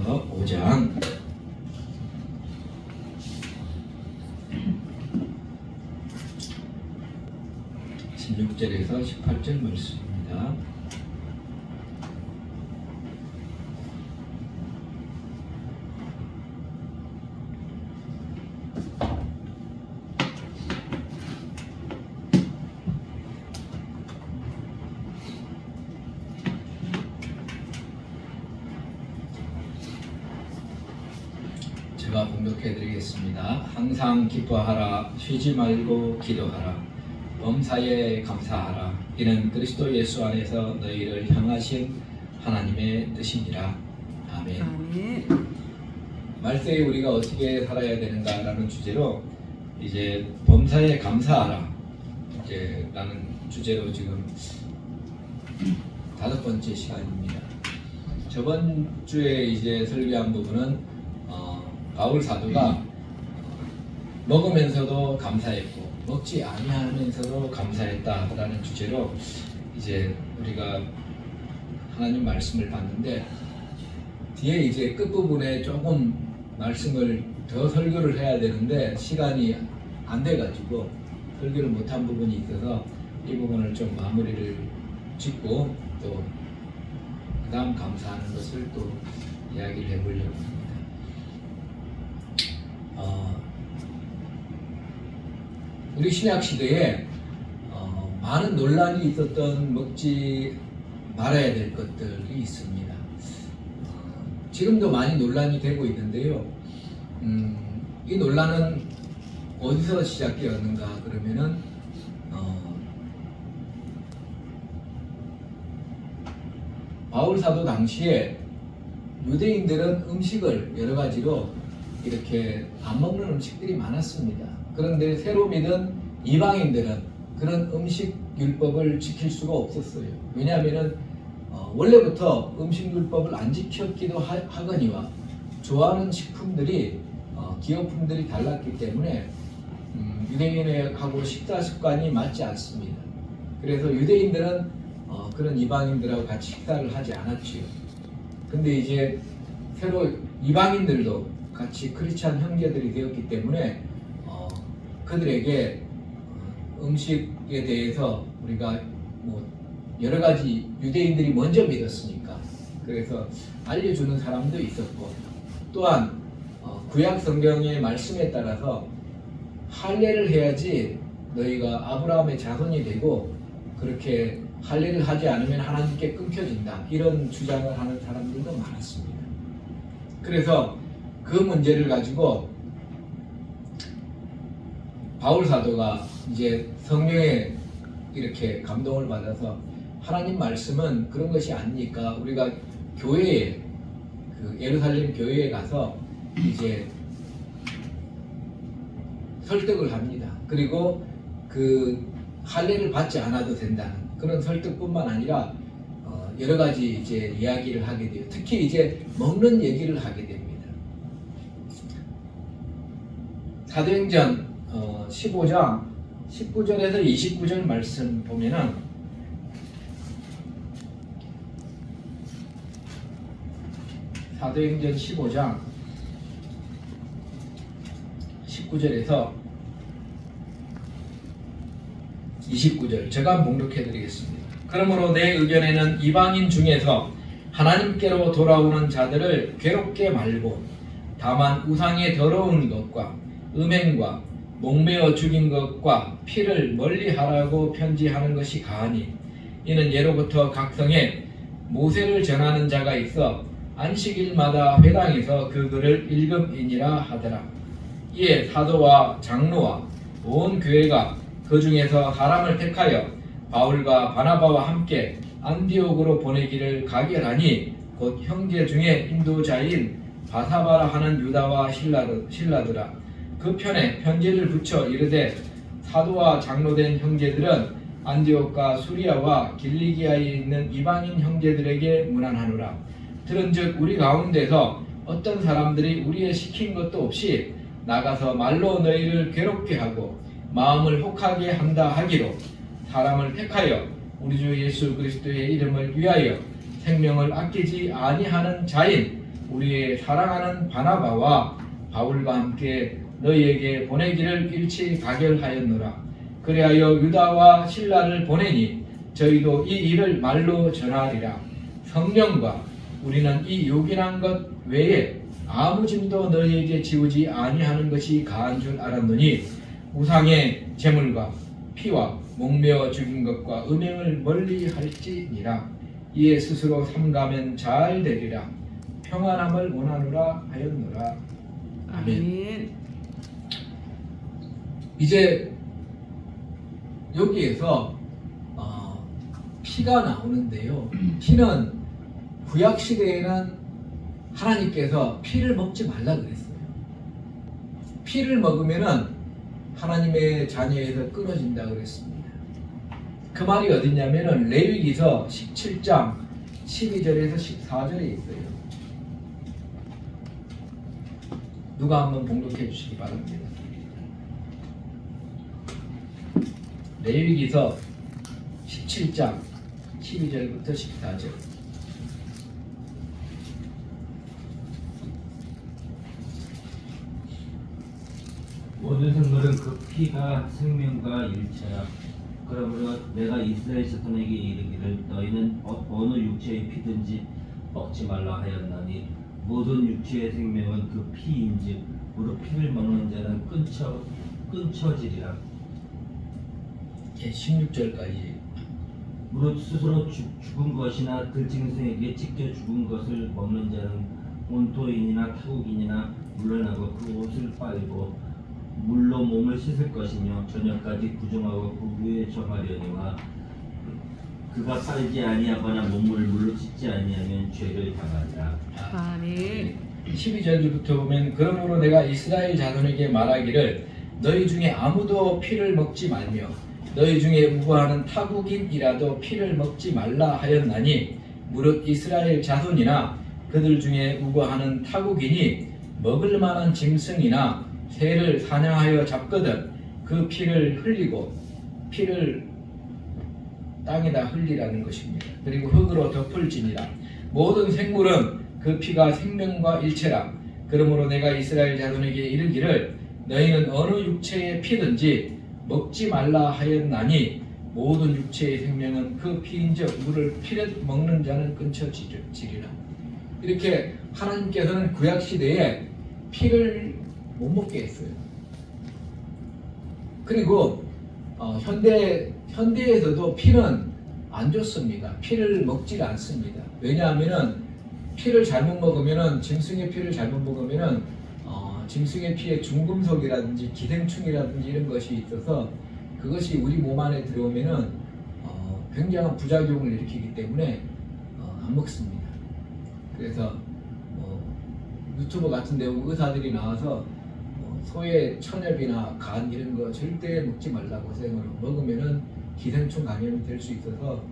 고린도전서 5장 16절에서 18절 말씀입니다. 제가 공독해 드리겠습니다. 항상 기뻐하라, 쉬지 말고 기도하라, 범사에 감사하라. 이는 그리스도 예수 안에서 너희를 향하신 하나님의 뜻이니라. 아멘. 아멘. 말세에 우리가 어떻게 살아야 되는가라는 주제로 이제 범사에 감사하라 라는 주제로 지금 5번째 시간입니다. 저번 주에 이제 설교한 부분은 바울 사도가 먹으면서도 감사했고 먹지 아니하면서도 감사했다라는 주제로 이제 우리가 하나님 말씀을 봤는데, 뒤에 이제 끝부분에 조금 말씀을 더 설교를 해야 되는데 시간이 안 돼가지고 설교를 못한 부분이 있어서 이 부분을 좀 마무리를 짓고 또 그 다음 감사하는 것을 또 이야기를 해보려고 합니다. 우리 신약 시대에 많은 논란이 있었던 먹지 말아야 될 것들이 있습니다. 지금도 많이 논란이 되고 있는데요. 이 논란은 어디서 시작되었는가 그러면은 바울 사도 당시에 유대인들은 음식을 여러 가지로 이렇게 안 먹는 음식들이 많았습니다. 그런데 새로 믿은 이방인들은 그런 음식 율법을 지킬 수가 없었어요. 왜냐하면은 원래부터 음식 율법을 안 지켰기도 하거니와 좋아하는 식품들이 기업품들이 달랐기 때문에 유대인하고 식사 습관이 맞지 않습니다. 그래서 유대인들은 그런 이방인들하고 같이 식사를 하지 않았지요. 근데 이제 새로 이방인들도 같이 크리스찬 형제들이 되었기 때문에 그들에게 음식에 대해서 우리가 뭐 여러 가지 유대인들이 먼저 믿었으니까 그래서 알려주는 사람도 있었고, 또한 구약 성경의 말씀에 따라서 할례를 해야지 너희가 아브라함의 자손이 되고 그렇게 할례를 하지 않으면 하나님께 끊겨진다, 이런 주장을 하는 사람들도 많았습니다. 그래서 그 문제를 가지고 바울 사도가 이제 성령에 이렇게 감동을 받아서 하나님 말씀은 그런 것이 아니니까 우리가 교회에 그 예루살렘 교회에 가서 이제 설득을 합니다. 그리고 그 할례를 받지 않아도 된다는 그런 설득뿐만 아니라 여러 가지 이제 이야기를 하게 돼요. 특히 이제 먹는 얘기를 하게 됩니다. 사도행전 15장 19절에서 29절 말씀 보면은 사도행전 15장 19절에서 29절 제가 봉독해 드리겠습니다. 그러므로 내 의견에는 이방인 중에서 하나님께로 돌아오는 자들을 괴롭게 말고 다만 우상의 더러운 것과 음행과 목매어 죽인 것과 피를 멀리하라고 편지하는 것이 가하니, 이는 예로부터 각 성에 모세를 전하는 자가 있어 안식일마다 회당에서 그 글을 읽음이니라 하더라. 이에 사도와 장로와 온 교회가 그 중에서 사람을 택하여 바울과 바나바와 함께 안디옥으로 보내기를 가결하니, 곧 형제 중에 인도자인 바사바라 하는 유다와 실라더라. 그 편에 편지를 붙여 이르되, 사도와 장로된 형제들은 안디옥과 수리아와 길리기아에 있는 이방인 형제들에게 문안하노라. 들은즉 우리 가운데서 어떤 사람들이 우리의 시킨 것도 없이 나가서 말로 너희를 괴롭게 하고 마음을 혹하게 한다 하기로 사람을 택하여 우리 주 예수 그리스도의 이름을 위하여 생명을 아끼지 아니하는 자인 우리의 사랑하는 바나바와 바울과 함께 너희에게 보내기를 일치 가결하였노라. 그리하여 유다와 실라를 보내니 저희도 이 일을 말로 전하리라. 성령과 우리는 이 요긴한 것 외에 아무 짐도 너희에게 지우지 아니하는 것이 가한 줄 알았노니 우상의 제물과 피와 목매어 죽인 것과 음행을 멀리 할지니라. 이에 스스로 삼가면 잘 되리라. 평안함을 원하노라 하였노라. 아멘. 이제 여기에서 피가 나오는데요. 피는 구약 시대에는 하나님께서 피를 먹지 말라 그랬어요. 피를 먹으면은 하나님의 자녀에서 끊어진다 그랬습니다. 그 말이 어디냐면은 레위기서 17장 12절에서 14절에 있어요. 누가 한번 봉독해 주시기 바랍니다. 레위기서 17장 12절부터 14절. 모든 생물은 그 피가 생명과 일체라. 그러므로 내가 이스라엘 자손에게 이르기를 너희는 어느 육체의 피든지 먹지 말라 하였나니 모든 육체의 생명은 그 피인즉 무릇 피를 먹는 자는 끊쳐지리라. 16절까지. 무릇 스스로 죽은 것이나 들짐승에게 찢겨 죽은 것을 먹는 자는 온토인이나 타국인이나 물러나고 그 옷을 빨고 물로 몸을 씻을 것이며 저녁까지 구정하고 그 후에 정하려니와 그가 빨지 아니하거나 몸을 물로 씻지 아니하면 죄를 당하리라. 아멘. 12절부터 보면 그러므로 내가 이스라엘 자손에게 말하기를 너희 중에 아무도 피를 먹지 말며 너희 중에 우고하는 타국인이라도 피를 먹지 말라 하였나니 무릇 이스라엘 자손이나 그들 중에 우고하는 타국인이 먹을 만한 짐승이나 새를 사냥하여 잡거든 그 피를 흘리고 피를 땅에다 흘리라는 것입니다. 그리고 흙으로 덮을지니라. 모든 생물은 그 피가 생명과 일체라. 그러므로 내가 이스라엘 자손에게 이르기를 너희는 어느 육체의 피든지 먹지 말라 하였나니 모든 육체의 생명은 그 피인즉 물을 피를 먹는 자는 끊쳐지리라. 이렇게 하나님께서는 구약 시대에 피를 못 먹게 했어요. 그리고 현대에서도 피는 안 좋습니다. 피를 먹지 않습니다. 왜냐하면은 피를 잘못 먹으면은 짐승의 피를 잘못 먹으면은 짐승의 피에 중금속이라든지 기생충이라든지 이런 것이 있어서 그것이 우리 몸 안에 들어오면은 굉장한 부작용을 일으키기 때문에 안 먹습니다. 그래서 유튜브 같은 데 의사들이 나와서 소의 천엽이나 간 이런 거 절대 먹지 말라고 생으로 먹으면은 기생충 감염이 될 수 있어서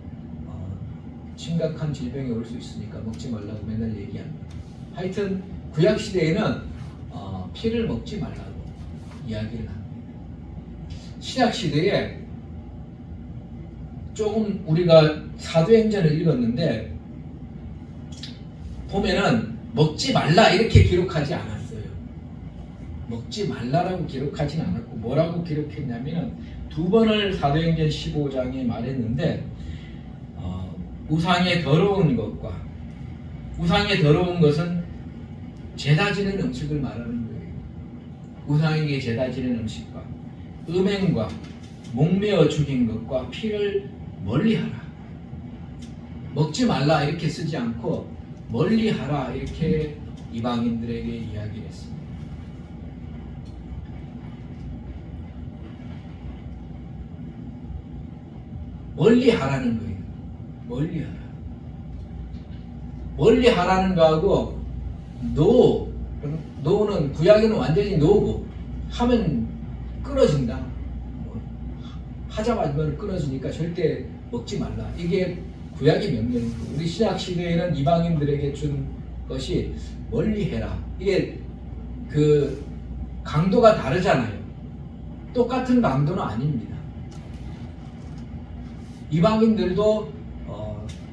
심각한 질병이 올 수 있으니까 먹지 말라고 맨날 얘기합니다. 하여튼 구약 시대에는 피를 먹지 말라고 이야기를 합니다. 신약 시대에 조금 우리가 사도행전을 읽었는데 보면은 먹지 말라 이렇게 기록하지 않았어요. 먹지 말라라고 기록하진 않았고 뭐라고 기록했냐면 두 번을 사도행전 15장에 말했는데 우상의 더러운 것과 우상의 더러운 것은 제사 지는 음식을 말하는 거예요. 우상에게 제사 지는 음식과 음행과 목매어 죽인 것과 피를 멀리하라. 먹지 말라 이렇게 쓰지 않고 멀리하라 이렇게 이방인들에게 이야기를 했습니다. 멀리하라는 거예요. 멀리하라. 멀리하라는 거하고 노는 구약에는 완전히 노고 하면 끊어진다. 하자마자 끊어지니까 절대 먹지 말라. 이게 구약의 명령이고 우리 신약 시대에는 이방인들에게 준 것이 멀리해라. 이게 그 강도가 다르잖아요. 똑같은 강도는 아닙니다. 이방인들도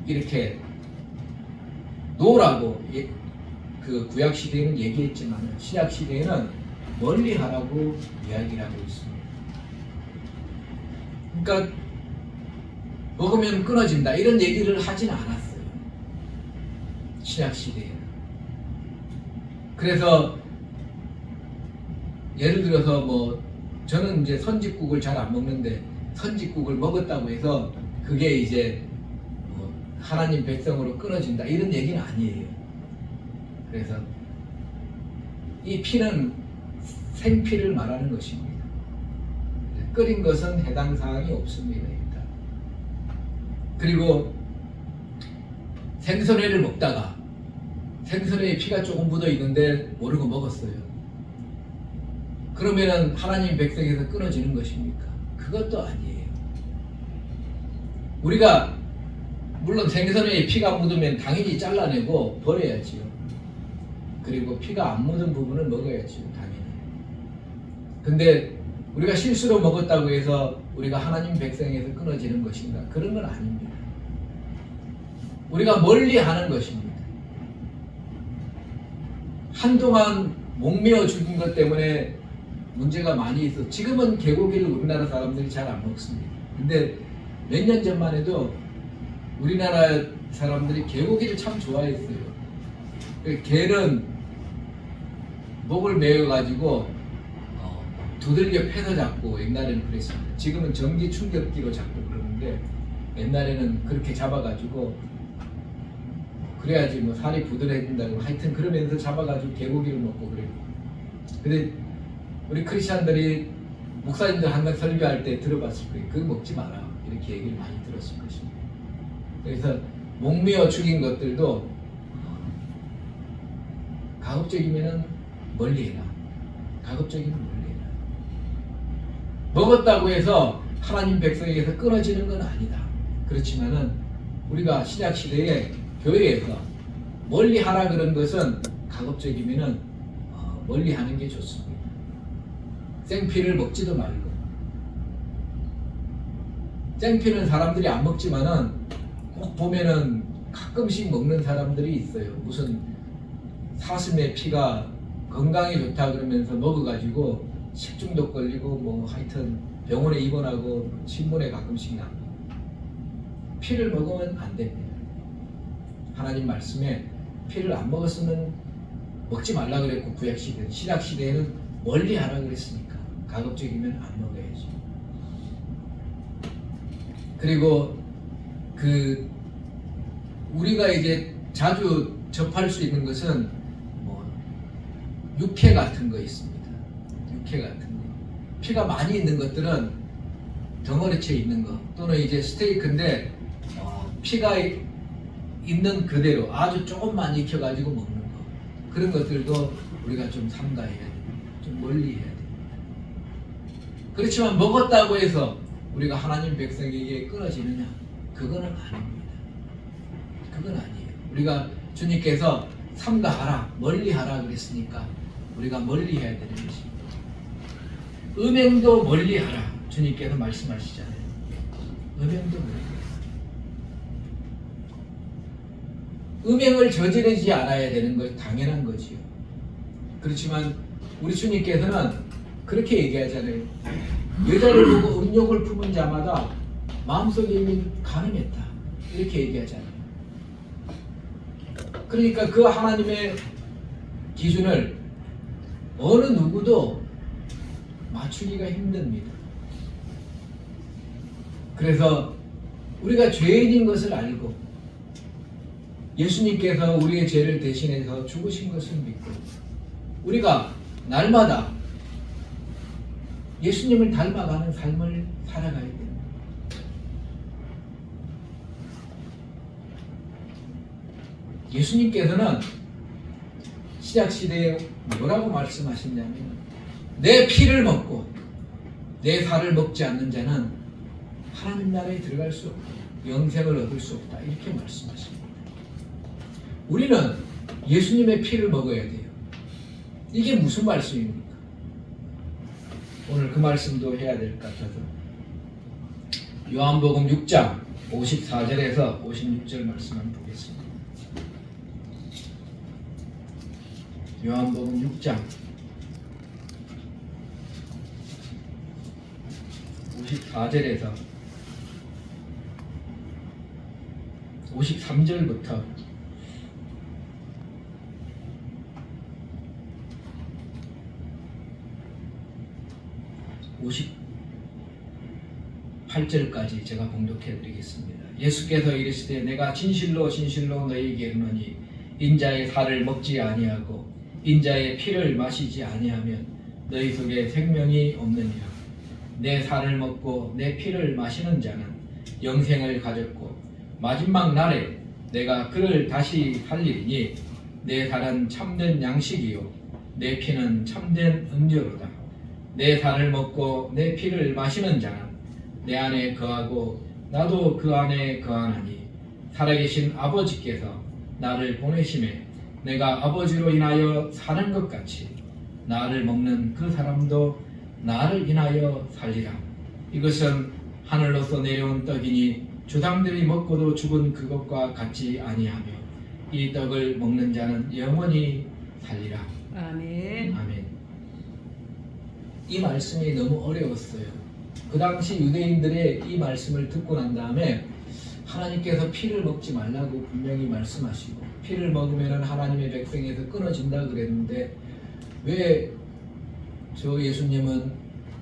이렇게 노라고 그 구약 시대에는 얘기했지만 신약 시대에는 멀리 하라고 이야기를 하고 있습니다. 그러니까 먹으면 끊어진다 이런 얘기를 하진 않았어요. 신약 시대에는. 그래서 예를 들어서 뭐 저는 이제 선짓국을 잘 안 먹는데 선짓국을 먹었다고 해서 그게 이제 뭐 하나님 백성으로 끊어진다 이런 얘기는 아니에요. 그래서 이 피는 생피를 말하는 것입니다. 끓인 것은 해당 사항이 없습니다. 일단. 그리고 생선회를 먹다가 생선회에 피가 조금 묻어 있는데 모르고 먹었어요. 그러면은 하나님 백성에서 끊어지는 것입니까? 그것도 아니에요. 우리가 물론 생선회에 피가 묻으면 당연히 잘라내고 버려야지요. 그리고 피가 안 묻은 부분을 먹어야지요, 당연히. 근데 우리가 실수로 먹었다고 해서 우리가 하나님 백성에서 끊어지는 것인가? 그런 건 아닙니다. 우리가 멀리 하는 것입니다. 한동안 목매어 죽은 것 때문에 문제가 많이 있어. 지금은 개고기를 우리나라 사람들이 잘 안 먹습니다. 근데 몇 년 전만 해도 우리나라 사람들이 개고기를 참 좋아했어요. 개는 목을 매어가지고 두들겨 패서 잡고 옛날에는 그랬습니다. 지금은 전기 충격기로 잡고 그러는데 옛날에는 그렇게 잡아가지고 그래야지 뭐 살이 부드러워진다고 하여튼 그러면서 잡아가지고 개고기를 먹고 그래요. 근데 우리 크리스찬들이 목사님들 항상 설교할 때 들어봤을 거예요. 그거 먹지 마라 이렇게 얘기를 많이 들었을 것입니다. 그래서 목매어 죽인 것들도 가급적이면은 멀리해라. 가급적이면 멀리해라. 먹었다고 해서 하나님 백성에게서 끊어지는 건 아니다. 그렇지만은 우리가 신약 시대에 교회에서 멀리하라 그런 것은 가급적이면은 멀리하는 게 좋습니다. 생피를 먹지도 말고. 생피는 사람들이 안 먹지만은 꼭 보면은 가끔씩 먹는 사람들이 있어요. 무슨 사슴의 피가 건강에 좋다 그러면서 먹어가지고 식중독 걸리고 뭐 하여튼 병원에 입원하고 신문에 가끔씩 나옵니다. 피를 먹으면 안 됩니다. 하나님 말씀에 피를 안 먹었으면 먹지 말라 그랬고 구약 시대, 신약 시대에는 멀리 하라 그랬으니까 가급적이면 안 먹어야지. 그리고 그 우리가 이제 자주 접할 수 있는 것은 뭐 육회 같은 거 있습니다. 육회 같은 거. 피가 많이 있는 것들은 덩어리째 있는 거 또는 이제 스테이크인데 피가 있는 그대로 아주 조금만 익혀가지고 먹는 거 그런 것들도 우리가 좀 삼가해야 됩니다. 좀 멀리 해야 됩니다. 그렇지만 먹었다고 해서 우리가 하나님 백성에게 끊어지느냐? 그거는 아닙니다. 그건 아니에요. 우리가 주님께서 삼가하라, 멀리하라 그랬으니까 우리가 멀리해야 되는 것입니다. 음행도 멀리하라 주님께서 말씀하시잖아요. 음행도 멀리하라. 음행을 저지르지 않아야 되는 것 당연한 거지요. 그렇지만 우리 주님께서는 그렇게 얘기하잖아요. 여자를 보고 음욕을 품은 자마다 마음속에 이미 가늠했다. 이렇게 얘기하잖아요. 그러니까 그 하나님의 기준을 어느 누구도 맞추기가 힘듭니다. 그래서 우리가 죄인인 것을 알고 예수님께서 우리의 죄를 대신해서 죽으신 것을 믿고 우리가 날마다 예수님을 닮아가는 삶을 살아가야 됩니다. 예수님께서는 신약시대에 뭐라고 말씀하셨냐면 내 피를 먹고 내 살을 먹지 않는 자는 하나님 나라에 들어갈 수 없다. 영생을 얻을 수 없다. 이렇게 말씀하십니다. 우리는 예수님의 피를 먹어야 돼요. 이게 무슨 말씀입니까? 오늘 그 말씀도 해야 될 것 같아서 요한복음 6장 54절에서 56절 말씀 한번 보겠습니다. 요한복음 6장 54절에서 53절부터 58절까지 제가 봉독해 드리겠습니다. 예수께서 이르시되 내가 진실로 진실로 너희에게 이르노니 인자의 살을 먹지 아니하고 인자의 피를 마시지 아니하면 너희 속에 생명이 없느니라. 내 살을 먹고 내 피를 마시는 자는 영생을 가졌고 마지막 날에 내가 그를 다시 살리리니 내 살은 참된 양식이요 내 피는 참된 음료로다. 내 살을 먹고 내 피를 마시는 자는 내 안에 거하고 나도 그 안에 거하나니 살아계신 아버지께서 나를 보내심에 내가 아버지로 인하여 사는 것 같이 나를 먹는 그 사람도 나를 인하여 살리라. 이것은 하늘로서 내려온 떡이니 조상들이 먹고도 죽은 그것과 같지 아니하며 이 떡을 먹는 자는 영원히 살리라. 아멘. 아멘. 이 말씀이 너무 어려웠어요. 그 당시 유대인들의 이 말씀을 듣고 난 다음에 하나님께서 피를 먹지 말라고 분명히 말씀하시고 피를 먹으면 하나님의 백성에서 끊어진다 그랬는데 왜 저 예수님은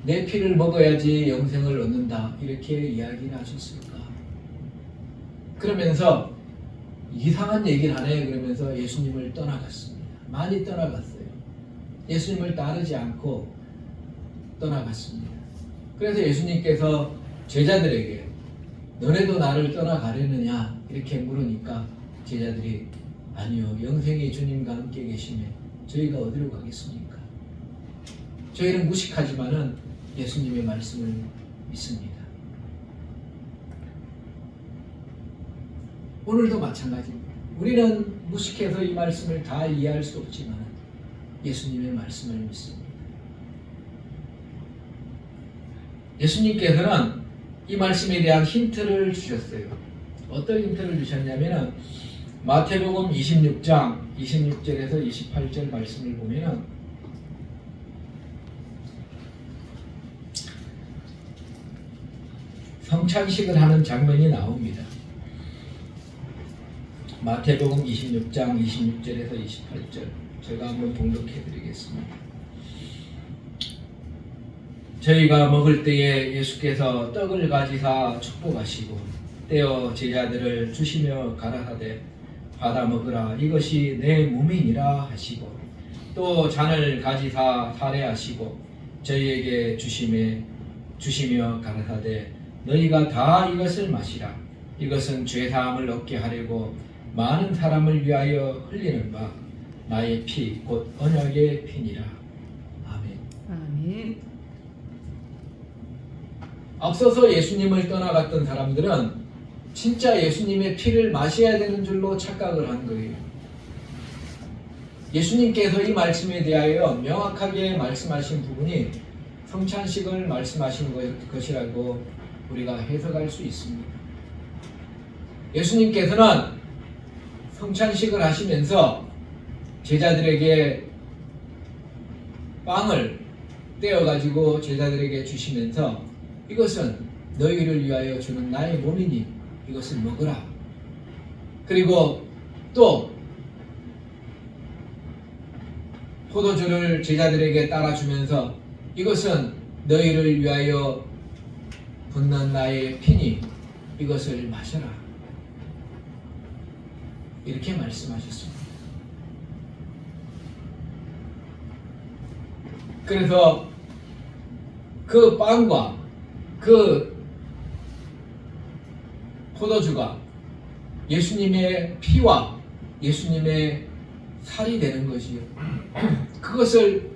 내 피를 먹어야지 영생을 얻는다 이렇게 이야기를 하셨을까? 그러면서 이상한 얘기를 하네 그러면서 예수님을 떠나갔습니다. 많이 떠나갔어요. 예수님을 따르지 않고 떠나갔습니다. 그래서 예수님께서 제자들에게 너네도 나를 떠나가려느냐 이렇게 물으니까 제자들이 아니요 영생의 주님과 함께 계시면 저희가 어디로 가겠습니까? 저희는 무식하지만은 예수님의 말씀을 믿습니다. 오늘도 마찬가지입니다. 우리는 무식해서 이 말씀을 다 이해할 수 없지만 예수님의 말씀을 믿습니다. 예수님께서는 이 말씀에 대한 힌트를 주셨어요. 어떤 힌트를 주셨냐면 마태복음 26장 26절에서 28절 말씀을 보면 성찬식을 하는 장면이 나옵니다. 마태복음 26장 26절에서 28절 제가 한번 봉독해 드리겠습니다. 저희가 먹을 때에 예수께서 떡을 가지사 축복하시고 떼어 제자들을 주시며 가라사대 받아 먹으라 이것이 내 몸이니라 하시고 또 잔을 가지사 살해하시고 저희에게 주시며 가라사대 너희가 다 이것을 마시라 이것은 죄사함을 얻게 하려고 많은 사람을 위하여 흘리는 바 나의 피 곧 언약의 피니라. 아멘. 아멘. 앞서서 예수님을 떠나갔던 사람들은 진짜 예수님의 피를 마셔야 되는 줄로 착각을 한 거예요. 예수님께서 이 말씀에 대하여 명확하게 말씀하신 부분이 성찬식을 말씀하신 것이라고 우리가 해석할 수 있습니다. 예수님께서는 성찬식을 하시면서 제자들에게 빵을 떼어가지고 제자들에게 주시면서 이것은 너희를 위하여 주는 나의 몸이니 이것을 먹으라. 그리고 또 포도주를 제자들에게 따라주면서 이것은 너희를 위하여 붓는 나의 피니 이것을 마셔라. 이렇게 말씀하셨습니다. 그래서 그 빵과 그 포도주가 예수님의 피와 예수님의 살이 되는 것이요. 그것을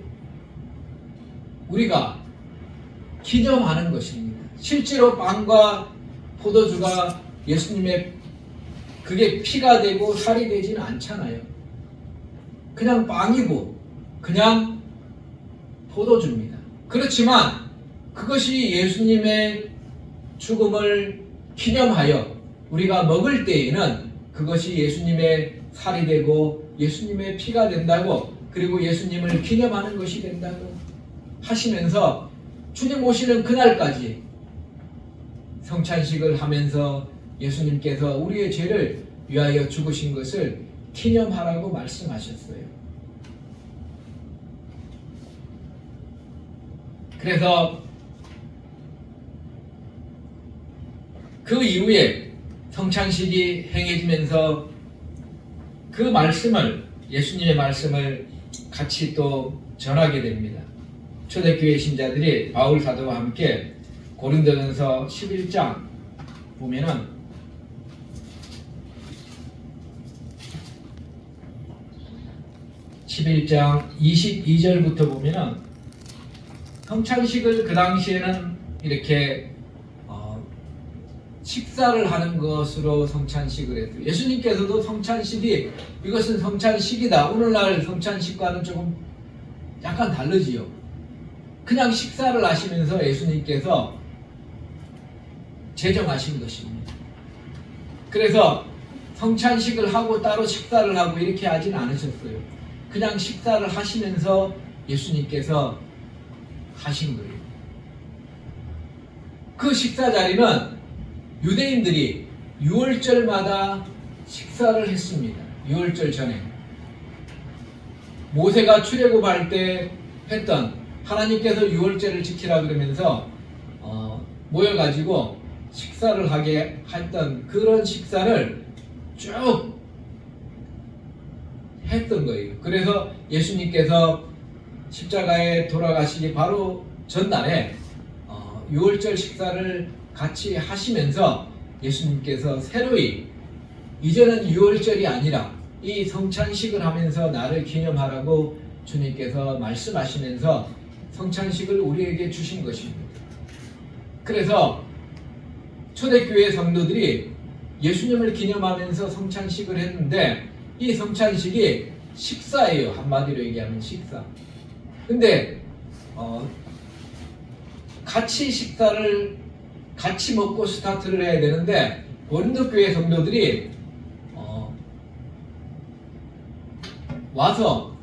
우리가 기념하는 것입니다. 실제로 빵과 포도주가 예수님의 그게 피가 되고 살이 되지는 않잖아요. 그냥 빵이고 그냥 포도주입니다. 그렇지만 그것이 예수님의 죽음을 기념하여 우리가 먹을 때에는 그것이 예수님의 살이 되고 예수님의 피가 된다고 그리고 예수님을 기념하는 것이 된다고 하시면서 주님 오시는 그날까지 성찬식을 하면서 예수님께서 우리의 죄를 위하여 죽으신 것을 기념하라고 말씀하셨어요. 그래서 그 이후에 성찬식이 행해지면서 그 말씀을, 예수님의 말씀을 같이 또 전하게 됩니다. 초대교회 신자들이 바울 사도와 함께 고린도전서 11장 보면은 11장 22절부터 보면은 성찬식을 그 당시에는 이렇게 식사를 하는 것으로 성찬식을 했어요. 예수님께서도 성찬식이 이것은 성찬식이다. 오늘날 성찬식과는 조금 약간 다르지요. 그냥 식사를 하시면서 예수님께서 제정하신 것입니다. 그래서 성찬식을 하고 따로 식사를 하고 이렇게 하진 않으셨어요. 그냥 식사를 하시면서 예수님께서 하신 거예요. 그 식사 자리는 유대인들이 6월절마다 식사를 했습니다. 6월절 전에 모세가 출애굽할 때 했던, 하나님께서 6월절을 지키라 그러면서 모여가지고 식사를 하게 했던 그런 식사를 쭉 했던 거예요. 그래서 예수님께서 십자가에 돌아가시기 바로 전날에 6월절 식사를 같이 하시면서 예수님께서 새로이 이제는 6월절이 아니라 이 성찬식을 하면서 나를 기념하라고 주님께서 말씀하시면서 성찬식을 우리에게 주신 것입니다. 그래서 초대교회 성도들이 예수님을 기념하면서 성찬식을 했는데 이 성찬식이 식사예요. 한마디로 얘기하면 식사. 근데 같이 식사를 같이 먹고 스타트를 해야 되는데 고린도 교회 성도들이 와서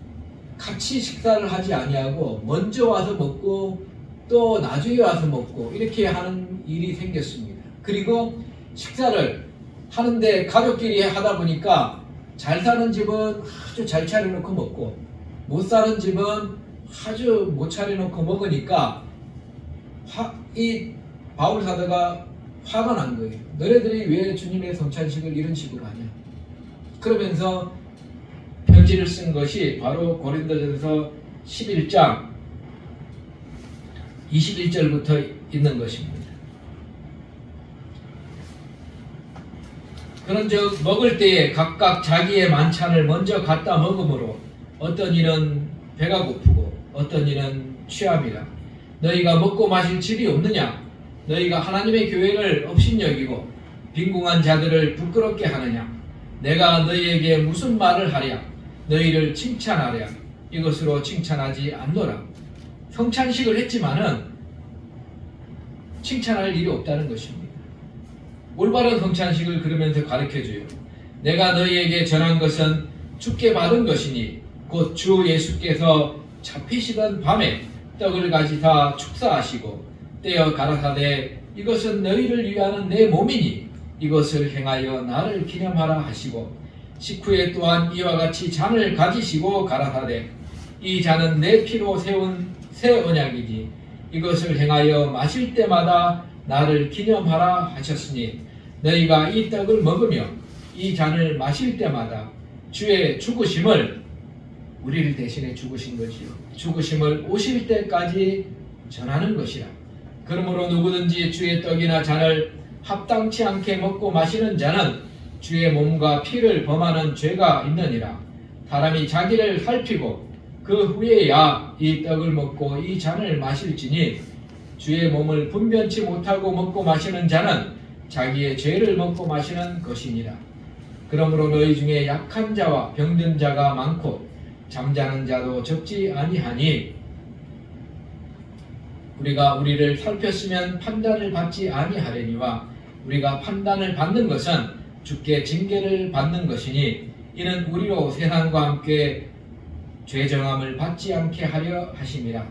같이 식사를 하지 아니하고 먼저 와서 먹고 또 나중에 와서 먹고 이렇게 하는 일이 생겼습니다. 그리고 식사를 하는데 가족끼리 하다 보니까 잘 사는 집은 아주 잘 차려놓고 먹고 못 사는 집은 아주 못 차려놓고 먹으니까 이 바울 사도가 화가 난 거예요. 너네들이 왜 주님의 성찬식을 이런 식으로 하냐. 그러면서 편지를 쓴 것이 바로 고린도전서 11장 21절부터 있는 것입니다. 그런즉 먹을 때에 각각 자기의 만찬을 먼저 갖다 먹으므로 어떤 이는 배가 고프고 어떤 이는 취함이라. 너희가 먹고 마실 집이 없느냐? 너희가 하나님의 교회를 업신여기고 빈궁한 자들을 부끄럽게 하느냐? 내가 너희에게 무슨 말을 하랴? 너희를 칭찬하랴? 이것으로 칭찬하지 않노라. 성찬식을 했지만은 칭찬할 일이 없다는 것입니다. 올바른 성찬식을 그러면서 가르쳐줘요. 내가 너희에게 전한 것은 주께 받은 것이니 곧 주 예수께서 잡히시던 밤에 떡을 가지사 축사하시고 떼어 가라사대 이것은 너희를 위하는 내 몸이니 이것을 행하여 나를 기념하라 하시고 식후에 또한 이와 같이 잔을 가지시고 가라사대 이 잔은 내 피로 세운 새 언약이니 이것을 행하여 마실 때마다 나를 기념하라 하셨으니 너희가 이 떡을 먹으며 이 잔을 마실 때마다 주의 죽으심을 우리를 대신해 죽으신 것이요 죽으심을 오실 때까지 전하는 것이라. 그러므로 누구든지 주의 떡이나 잔을 합당치 않게 먹고 마시는 자는 주의 몸과 피를 범하는 죄가 있느니라. 사람이 자기를 살피고 그 후에야 이 떡을 먹고 이 잔을 마실지니 주의 몸을 분변치 못하고 먹고 마시는 자는 자기의 죄를 먹고 마시는 것이니라. 그러므로 너희 중에 약한 자와 병든 자가 많고 잠자는 자도 적지 아니하니 우리가 우리를 살폈으면 판단을 받지 아니하려니와 우리가 판단을 받는 것은 주께 징계를 받는 것이니 이는 우리로 세상과 함께 죄 정함을 받지 않게 하려 하심이라.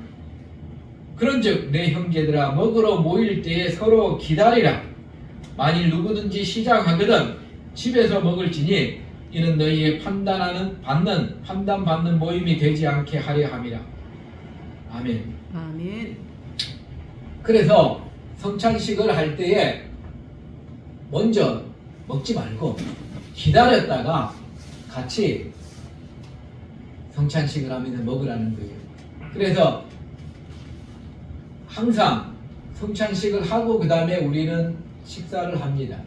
그런즉 내 형제들아 먹으러 모일 때에 서로 기다리라. 만일 누구든지 시장하거든 집에서 먹을지니 이는 너희의 판단받는 모임이 되지 않게 하려 함이라. 아멘. 아멘. 그래서 성찬식을 할 때에 먼저 먹지 말고 기다렸다가 같이 성찬식을 하면서 먹으라는 거예요. 그래서 항상 성찬식을 하고 그 다음에 우리는 식사를 합니다.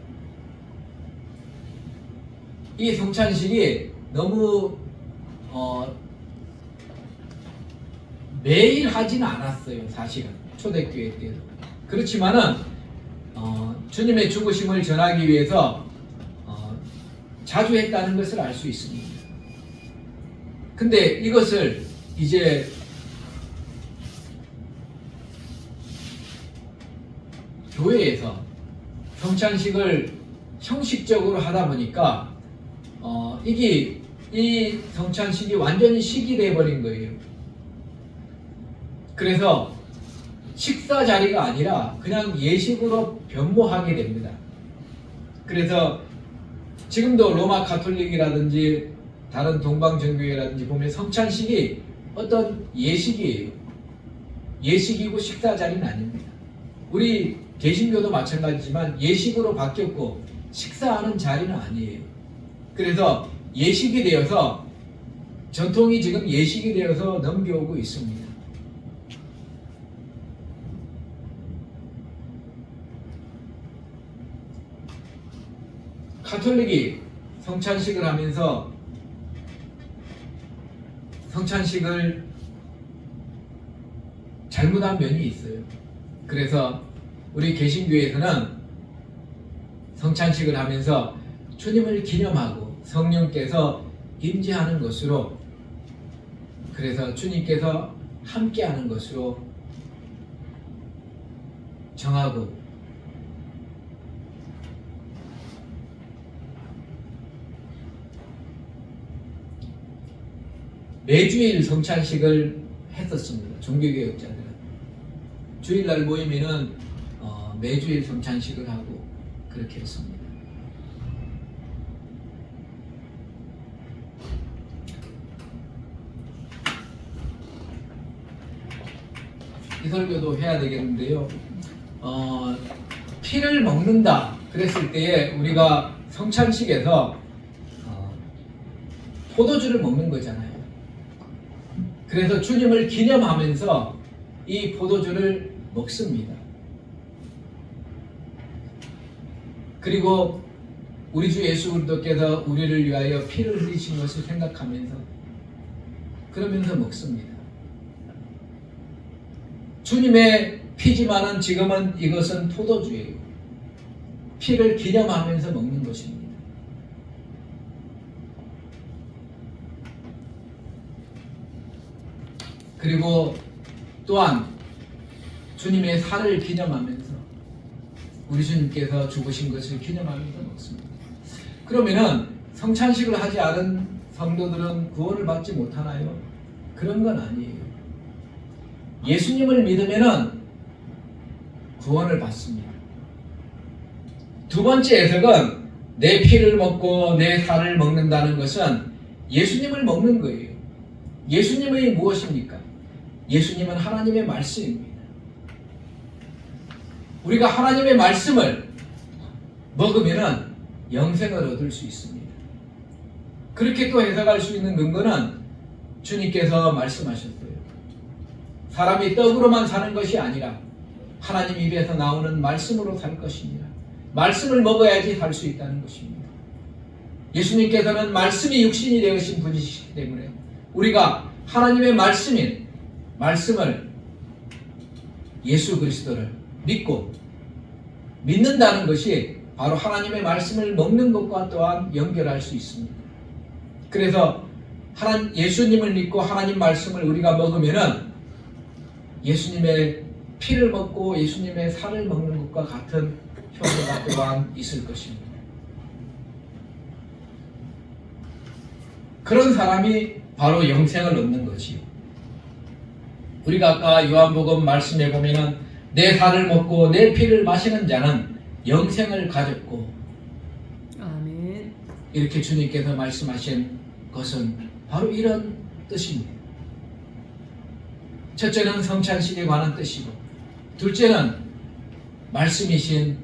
이 성찬식이 너무 매일 하지는 않았어요. 사실은 초대교회 때도. 그렇지만은 주님의 죽으심을 전하기 위해서 자주 했다는 것을 알 수 있습니다. 근데 이것을 이제 교회에서 성찬식을 형식적으로 하다 보니까 이 성찬식이 완전히 식이 돼버린 거예요. 그래서 식사 자리가 아니라 그냥 예식으로 변모하게 됩니다. 그래서 지금도 로마 가톨릭이라든지 다른 동방정교회라든지 보면 성찬식이 어떤 예식이에요. 예식이고 식사 자리는 아닙니다. 우리 개신교도 마찬가지지만 예식으로 바뀌었고 식사하는 자리는 아니에요. 그래서 예식이 되어서 전통이 지금 예식이 되어서 넘겨오고 있습니다. 가톨릭이 성찬식을 하면서 성찬식을 잘못한 면이 있어요. 그래서 우리 개신교에서는 성찬식을 하면서 주님을 기념하고 성령께서 임재하는 것으로, 그래서 주님께서 함께하는 것으로 정하고 매주일 성찬식을 했었습니다. 종교개혁자들은 주일날 모이면은 매주일 성찬식을 하고 그렇게 했습니다. 이 설교도 해야 되겠는데요. 피를 먹는다 그랬을 때에 우리가 성찬식에서 포도주를 먹는 거잖아요. 그래서 주님을 기념하면서 이 포도주를 먹습니다. 그리고 우리 주 예수 그리스도께서 우리를 위하여 피를 흘리신 것을 생각하면서 그러면서 먹습니다. 주님의 피지만은 지금은 이것은 포도주예요. 피를 기념하면서 먹는 것입니다. 그리고 또한 주님의 살을 기념하면서 우리 주님께서 죽으신 것을 기념하면서 먹습니다. 그러면은 성찬식을 하지 않은 성도들은 구원을 받지 못하나요? 그런 건 아니에요. 예수님을 믿으면은 구원을 받습니다. 두 번째 해석은 내 피를 먹고 내 살을 먹는다는 것은 예수님을 먹는 거예요. 예수님이 무엇입니까? 예수님은 하나님의 말씀입니다. 우리가 하나님의 말씀을 먹으면 영생을 얻을 수 있습니다. 그렇게 또 해석할 수 있는 근거는 주님께서 말씀하셨어요. 사람이 떡으로만 사는 것이 아니라 하나님 입에서 나오는 말씀으로 살 것입니다. 말씀을 먹어야지 살 수 있다는 것입니다. 예수님께서는 말씀이 육신이 되으신 분이시기 때문에 우리가 하나님의 말씀을 예수 그리스도를 믿고 믿는다는 것이 바로 하나님의 말씀을 먹는 것과 또한 연결할 수 있습니다. 그래서 예수님을 믿고 하나님 말씀을 우리가 먹으면은 예수님의 피를 먹고 예수님의 살을 먹는 것과 같은 효과가 또한 있을 것입니다. 그런 사람이 바로 영생을 얻는 것이요. 우리가 아까 요한복음 말씀에 보면은 내 살을 먹고 내 피를 마시는 자는 영생을 가졌고, 아멘. 이렇게 주님께서 말씀하신 것은 바로 이런 뜻입니다. 첫째는 성찬식에 관한 뜻이고, 둘째는 말씀이신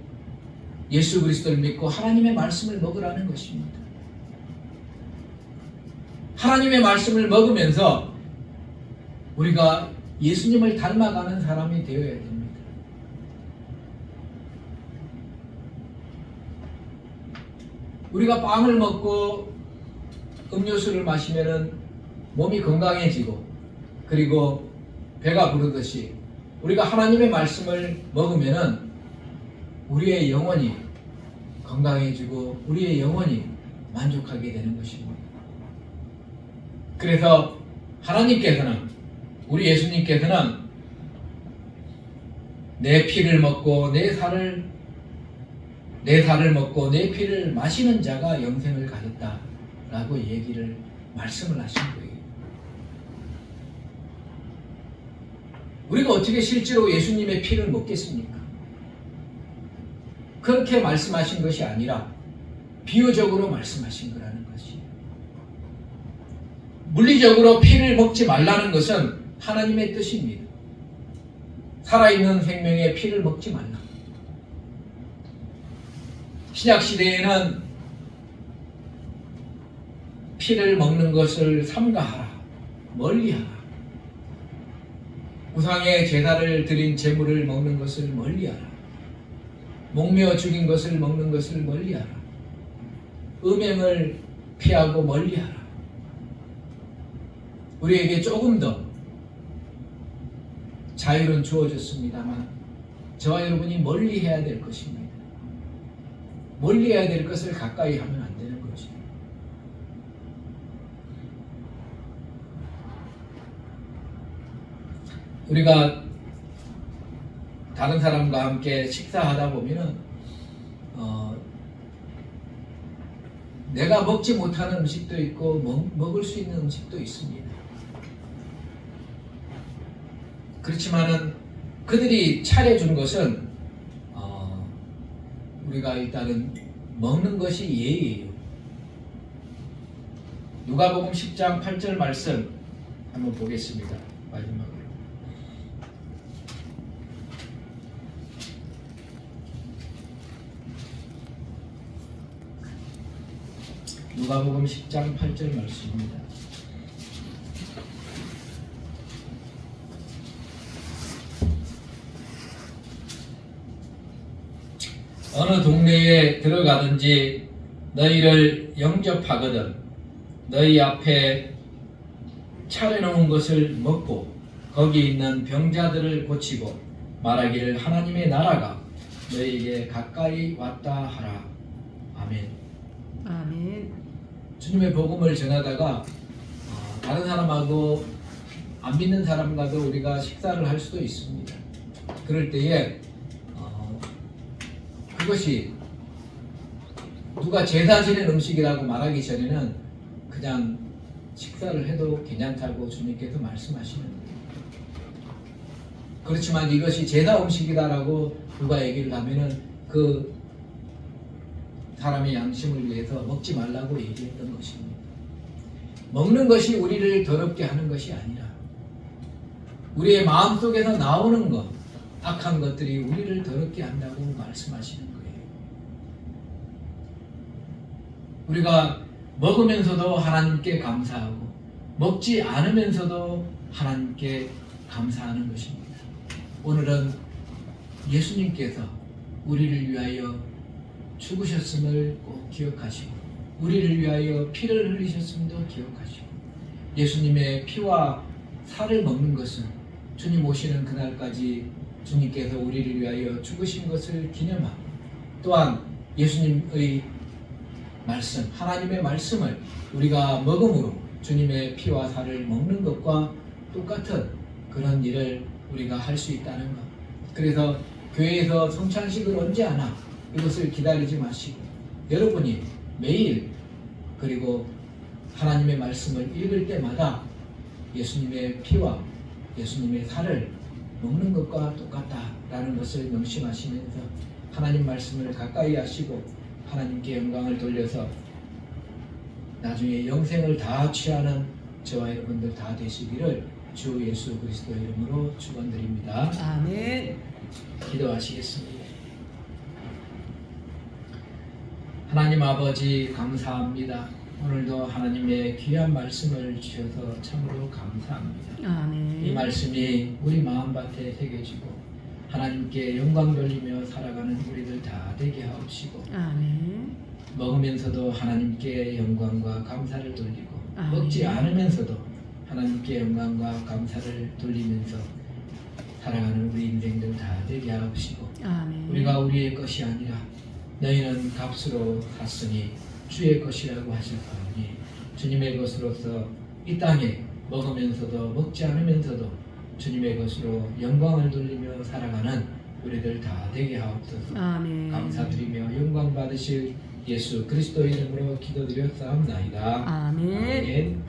예수 그리스도를 믿고 하나님의 말씀을 먹으라는 것입니다. 하나님의 말씀을 먹으면서 우리가 예수님을 닮아가는 사람이 되어야 됩니다. 우리가 빵을 먹고 음료수를 마시면은 몸이 건강해지고, 그리고 배가 부르듯이 우리가 하나님의 말씀을 먹으면은 우리의 영혼이 건강해지고 우리의 영혼이 만족하게 되는 것입니다. 그래서 하나님께서는, 우리 예수님께서는 내 피를 먹고 내 살을 먹고 내 피를 마시는 자가 영생을 가졌다라고 얘기를 말씀을 하신 거예요. 우리가 어떻게 실제로 예수님의 피를 먹겠습니까? 그렇게 말씀하신 것이 아니라 비유적으로 말씀하신 거라는 것이에요. 물리적으로 피를 먹지 말라는 것은 하나님의 뜻입니다. 살아있는 생명의 피를 먹지 말라. 신약시대에는 피를 먹는 것을 삼가하라, 멀리하라. 우상의 제사를 드린 제물을 먹는 것을 멀리하라. 목매어 죽인 것을 먹는 것을 멀리하라. 음행을 피하고 멀리하라. 우리에게 조금 더 자유는 주어졌습니다만 저와 여러분이 멀리해야 될 것입니다. 멀리해야 될 것을 가까이 하면 안 되는 거죠. 우리가 다른 사람과 함께 식사하다 보면은 내가 먹지 못하는 음식도 있고 먹을 수 있는 음식도 있습니다. 그렇지만은 그들이 차려준 것은 우리가 일단은 먹는 것이 예의예요. 누가복음 10장 8절 말씀 한번 보겠습니다. 마지막으로. 누가복음 10장 8절 말씀입니다. 어느 동네에 들어가든지 너희를 영접하거든 너희 앞에 차려놓은 것을 먹고 거기 있는 병자들을 고치고 말하기를 하나님의 나라가 너희에게 가까이 왔다 하라. 아멘. 아멘. 주님의 복음을 전하다가 다른 사람하고 안 믿는 사람과도 우리가 식사를 할 수도 있습니다. 그럴 때에 그것이 누가 제사 지낸 음식이라고 말하기 전에는 그냥 식사를 해도 괜찮다고 주님께서 말씀하시는 거예요. 그렇지만 이것이 제사 음식이다라고 누가 얘기를 하면은 그 사람의 양심을 위해서 먹지 말라고 얘기했던 것입니다. 먹는 것이 우리를 더럽게 하는 것이 아니라 우리의 마음속에서 나오는 것, 악한 것들이 우리를 더럽게 한다고 말씀하시는 거예요. 우리가 먹으면서도 하나님께 감사하고 먹지 않으면서도 하나님께 감사하는 것입니다. 오늘은 예수님께서 우리를 위하여 죽으셨음을 꼭 기억하시고 우리를 위하여 피를 흘리셨음도 기억하시고 예수님의 피와 살을 먹는 것은 주님 오시는 그날까지 주님께서 우리를 위하여 죽으신 것을 기념하고 또한 예수님의 말씀, 하나님의 말씀을 우리가 먹음으로 주님의 피와 살을 먹는 것과 똑같은 그런 일을 우리가 할 수 있다는 것. 그래서 교회에서 성찬식을 언제 하나 이것을 기다리지 마시고 여러분이 매일 그리고 하나님의 말씀을 읽을 때마다 예수님의 피와 예수님의 살을 먹는 것과 똑같다라는 것을 명심하시면서 하나님 말씀을 가까이 하시고 하나님께 영광을 돌려서 나중에 영생을 다 취하는 저와 여러분들 다 되시기를 주 예수 그리스도 이름으로 축원드립니다. 아멘. 기도하시겠습니다. 하나님 아버지 감사합니다. 오늘도 하나님의 귀한 말씀을 주셔서 참으로 감사합니다. 아멘. 이 말씀이 우리 마음밭에 새겨지고 하나님께 영광 돌리며 살아가는 우리들 다 되게 하옵시고 아멘. 먹으면서도 하나님께 영광과 감사를 돌리고 아멘. 먹지 않으면서도 하나님께 영광과 감사를 돌리면서 살아가는 우리 인생들 다 되게 하옵시고 아멘. 우리가 우리의 것이 아니라 너희는 값으로 샀으니 주의 것이라고 하셨사오니 주님의 것으로서 이 땅에 먹으면서도 먹지 않으면서도 주님의 것으로 영광을 돌리며 살아가는 우리들 다 되게 하옵소서. 아멘. 감사드리며 영광 받으실 예수 그리스도 이름으로 기도드렸사옵나이다. 아멘. 아멘.